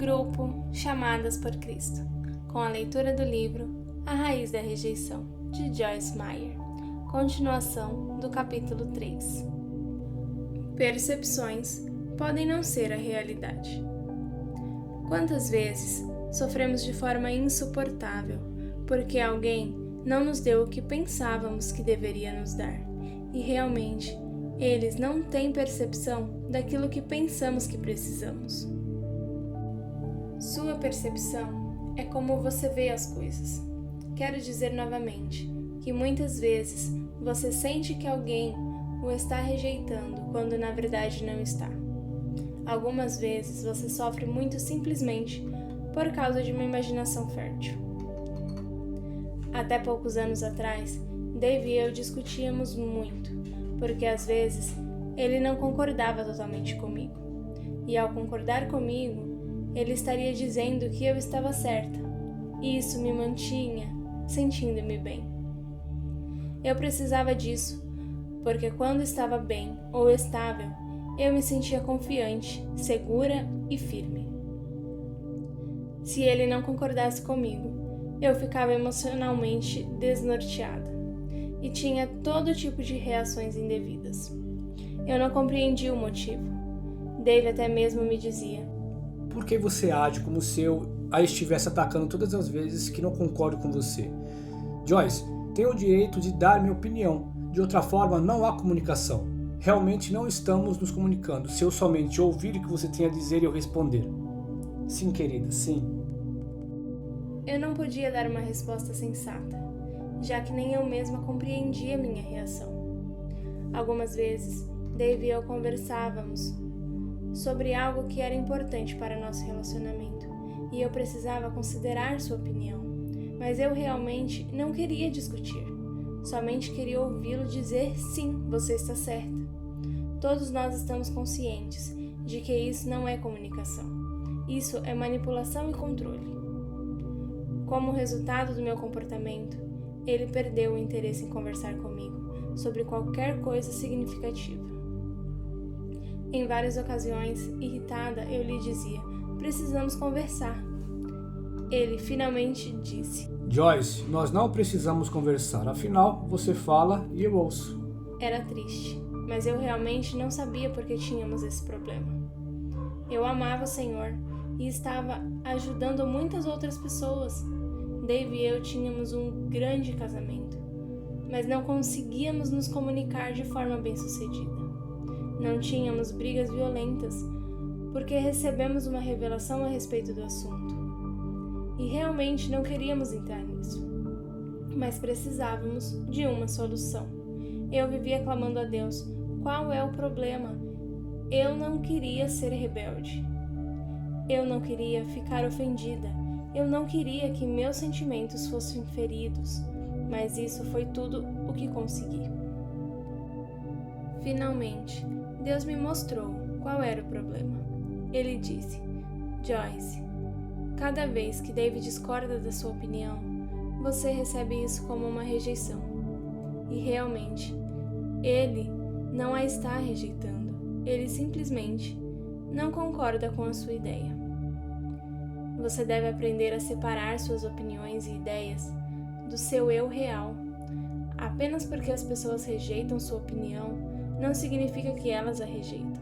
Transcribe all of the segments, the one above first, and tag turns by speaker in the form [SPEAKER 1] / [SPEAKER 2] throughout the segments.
[SPEAKER 1] Grupo Chamadas por Cristo, com a leitura do livro A Raiz da Rejeição, de Joyce Meyer, continuação do capítulo 3. Percepções podem não ser a realidade. Quantas vezes sofremos de forma insuportável porque alguém não nos deu o que pensávamos que deveria nos dar, e realmente eles não têm percepção daquilo que pensamos que precisamos. Sua percepção é como você vê as coisas. Quero dizer novamente que muitas vezes você sente que alguém o está rejeitando quando na verdade não está. Algumas vezes você sofre muito simplesmente por causa de uma imaginação fértil. Até poucos anos atrás, Dave e eu discutíamos muito, porque às vezes ele não concordava totalmente comigo. E ao concordar comigo, ele estaria dizendo que eu estava certa, e isso me mantinha sentindo-me bem. Eu precisava disso, porque quando estava bem ou estável, eu me sentia confiante, segura e firme. Se ele não concordasse comigo, eu ficava emocionalmente desnorteada e tinha todo tipo de reações indevidas. Eu não compreendia o motivo. Dave até mesmo me dizia:
[SPEAKER 2] por que você age como se eu a estivesse atacando todas as vezes que não concordo com você? Joyce, tenho o direito de dar minha opinião. De outra forma, não há comunicação. Realmente não estamos nos comunicando se eu somente ouvir o que você tem a dizer e eu responder. Sim, querida, sim.
[SPEAKER 1] Eu não podia dar uma resposta sensata, já que nem eu mesma compreendia minha reação. Algumas vezes, Dave e eu conversávamos sobre algo que era importante para nosso relacionamento, e eu precisava considerar sua opinião, mas eu realmente não queria discutir, somente queria ouvi-lo dizer: sim, você está certa. Todos nós estamos conscientes de que isso não é comunicação, isso é manipulação e controle. Como resultado do meu comportamento, ele perdeu o interesse em conversar comigo sobre qualquer coisa significativa. Em várias ocasiões, irritada, eu lhe dizia: precisamos conversar. Ele finalmente disse:
[SPEAKER 2] Joyce, nós não precisamos conversar, afinal, você fala e eu ouço.
[SPEAKER 1] Era triste, mas eu realmente não sabia por que tínhamos esse problema. Eu amava o Senhor e estava ajudando muitas outras pessoas. Dave e eu tínhamos um grande casamento, mas não conseguíamos nos comunicar de forma bem-sucedida. Não tínhamos brigas violentas, porque recebemos uma revelação a respeito do assunto. E realmente não queríamos entrar nisso. Mas precisávamos de uma solução. Eu vivia clamando a Deus: qual é o problema? Eu não queria ser rebelde. Eu não queria ficar ofendida. Eu não queria que meus sentimentos fossem feridos. Mas isso foi tudo o que consegui. Finalmente, Deus me mostrou qual era o problema. Ele disse: Joyce, cada vez que Dave discorda da sua opinião, você recebe isso como uma rejeição. E realmente, ele não a está rejeitando. Ele simplesmente não concorda com a sua ideia. Você deve aprender a separar suas opiniões e ideias do seu eu real. Apenas porque as pessoas rejeitam sua opinião, não significa que elas a rejeitam.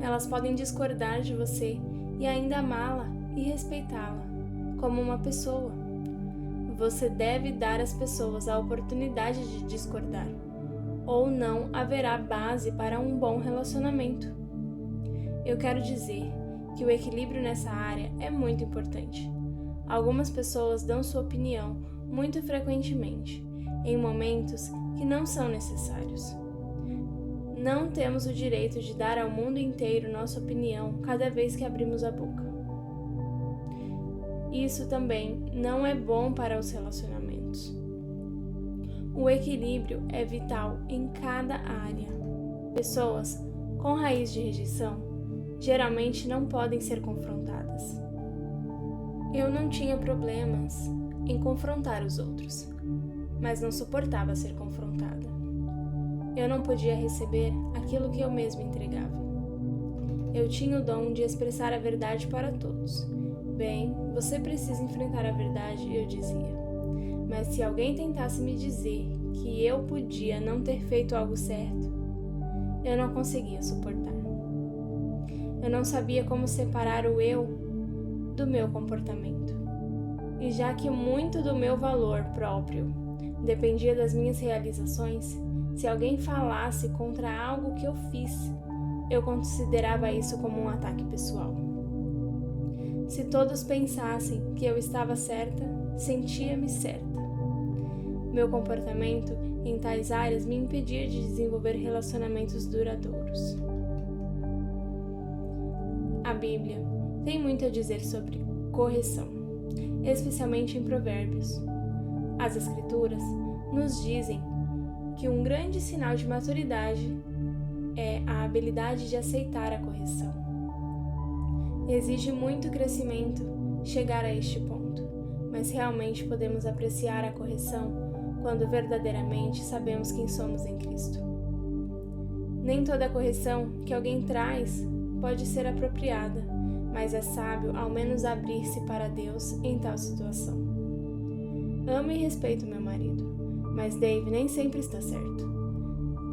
[SPEAKER 1] Elas podem discordar de você e ainda amá-la e respeitá-la como uma pessoa. Você deve dar às pessoas a oportunidade de discordar, ou não haverá base para um bom relacionamento. Eu quero dizer que o equilíbrio nessa área é muito importante. Algumas pessoas dão sua opinião muito frequentemente, em momentos que não são necessários. Não temos o direito de dar ao mundo inteiro nossa opinião cada vez que abrimos a boca. Isso também não é bom para os relacionamentos. O equilíbrio é vital em cada área. Pessoas com raiz de rejeição geralmente não podem ser confrontadas. Eu não tinha problemas em confrontar os outros, mas não suportava ser confrontada. Eu não podia receber aquilo que eu mesma entregava. eu tinha o dom de expressar a verdade para todos. Bem, você precisa enfrentar a verdade, eu dizia. Mas se alguém tentasse me dizer que eu podia não ter feito algo certo, eu não conseguia suportar. Eu não sabia como separar o eu do meu comportamento. E já que muito do meu valor próprio dependia das minhas realizações, se alguém falasse contra algo que eu fiz, eu considerava isso como um ataque pessoal. Se todos pensassem que eu estava certa, sentia-me certa. Meu comportamento em tais áreas me impedia de desenvolver relacionamentos duradouros. A Bíblia tem muito a dizer sobre correção, especialmente em Provérbios. As Escrituras nos dizem que um grande sinal de maturidade é a habilidade de aceitar a correção. Exige muito crescimento chegar a este ponto, mas realmente podemos apreciar a correção quando verdadeiramente sabemos quem somos em Cristo. Nem toda correção que alguém traz pode ser apropriada, mas é sábio ao menos abrir-se para Deus em tal situação. Amo e respeito meu marido, mas Dave nem sempre está certo.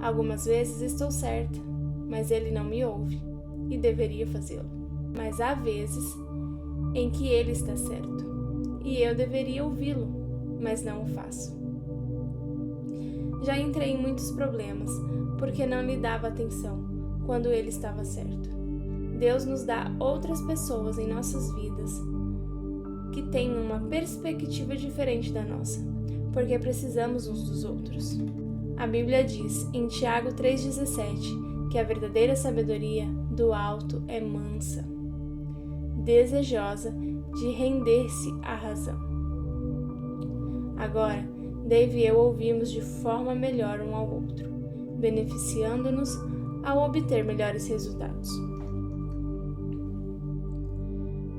[SPEAKER 1] Algumas vezes estou certa, mas ele não me ouve, e deveria fazê-lo. Mas há vezes em que ele está certo, e eu deveria ouvi-lo, mas não o faço. Já entrei em muitos problemas, porque não lhe dava atenção quando ele estava certo. Deus nos dá outras pessoas em nossas vidas que têm uma perspectiva diferente da nossa, porque precisamos uns dos outros. A Bíblia diz em Tiago 3,17 que a verdadeira sabedoria do alto é mansa, desejosa de render-se à razão. Agora, Dave e eu ouvimos de forma melhor um ao outro, beneficiando-nos ao obter melhores resultados.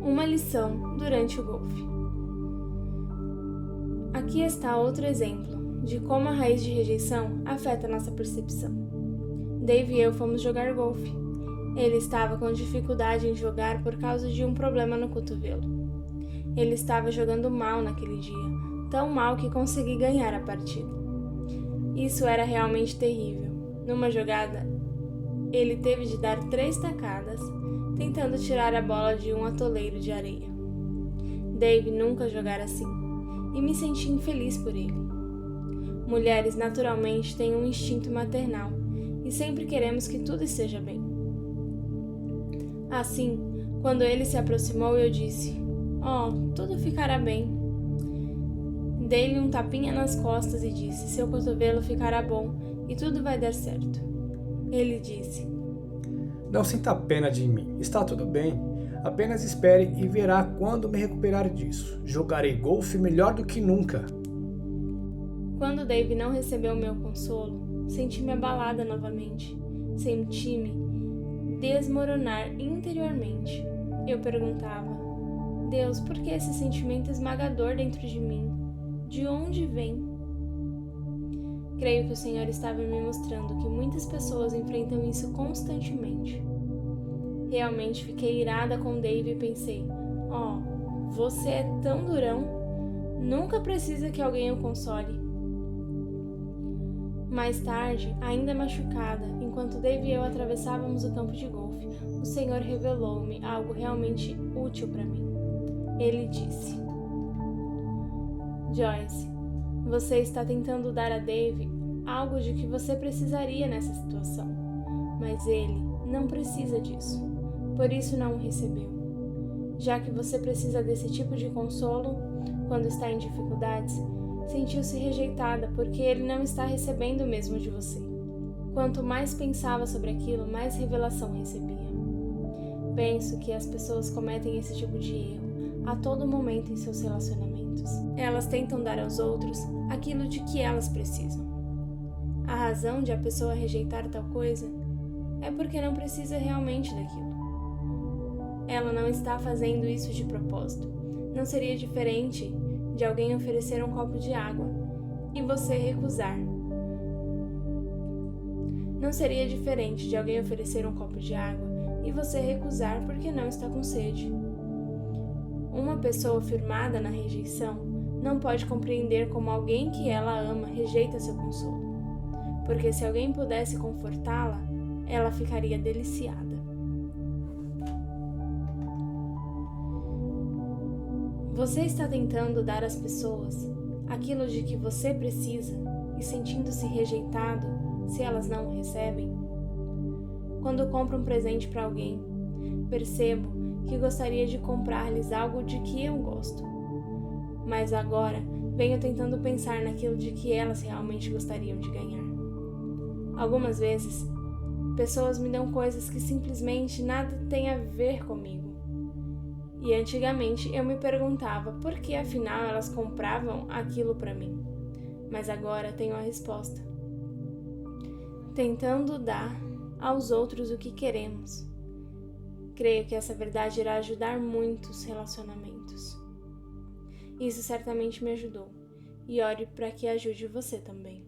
[SPEAKER 1] Uma lição durante o golfe. Aqui está outro exemplo de como a raiz de rejeição afeta nossa percepção. Dave e eu fomos jogar golfe. Ele estava com dificuldade em jogar por causa de um problema no cotovelo. Ele estava jogando mal naquele dia, tão mal que consegui ganhar a partida. Isso era realmente terrível. Numa jogada, ele teve de dar 3 tacadas, tentando tirar a bola de um atoleiro de areia. Dave nunca jogara assim, e me senti infeliz por ele. Mulheres naturalmente têm um instinto maternal, e sempre queremos que tudo esteja bem. Assim, quando ele se aproximou, eu disse: "Oh, tudo ficará bem." Dei-lhe um tapinha nas costas e disse: "Seu cotovelo ficará bom e tudo vai dar certo." Ele disse:
[SPEAKER 2] "Não sinta pena de mim, está tudo bem. Apenas espere e verá quando me recuperar disso. Jogarei golfe melhor do que nunca."
[SPEAKER 1] Quando Dave não recebeu meu consolo, senti-me abalada novamente. Senti-me desmoronar interiormente. Eu perguntava: "Deus, por que esse sentimento esmagador dentro de mim? De onde vem?" Creio que o Senhor estava me mostrando que muitas pessoas enfrentam isso constantemente. Realmente fiquei irada com Dave e pensei: "Oh, você é tão durão. Nunca precisa que alguém o console." Mais tarde, ainda machucada, enquanto Dave e eu atravessávamos o campo de golfe, o Senhor revelou-me algo realmente útil para mim. Ele disse: "Joyce, você está tentando dar a Dave algo de que você precisaria nessa situação, mas ele não precisa disso, por isso não o recebeu. Já que você precisa desse tipo de consolo quando está em dificuldades, sentiu-se rejeitada porque ele não está recebendo o mesmo de você." Quanto mais pensava sobre aquilo, mais revelação recebia. Penso que as pessoas cometem esse tipo de erro a todo momento em seus relacionamentos. Elas tentam dar aos outros aquilo de que elas precisam. A razão de a pessoa rejeitar tal coisa é porque não precisa realmente daquilo. Ela não está fazendo isso de propósito. Não seria diferente de alguém oferecer um copo de água e você recusar. Não seria diferente de alguém oferecer um copo de água e você recusar porque não está com sede. Uma pessoa firmada na rejeição não pode compreender como alguém que ela ama rejeita seu consolo, porque se alguém pudesse confortá-la, ela ficaria deliciada. Você está tentando dar às pessoas aquilo de que você precisa e sentindo-se rejeitado se elas não o recebem? Quando compro um presente para alguém, percebo que gostaria de comprar-lhes algo de que eu gosto, mas agora venho tentando pensar naquilo de que elas realmente gostariam de ganhar. Algumas vezes, pessoas me dão coisas que simplesmente nada têm a ver comigo. E antigamente eu me perguntava por que afinal elas compravam aquilo para mim. Mas agora tenho a resposta. Tentando dar aos outros o que queremos. Creio que essa verdade irá ajudar muitos relacionamentos. Isso certamente me ajudou, e ore para que ajude você também.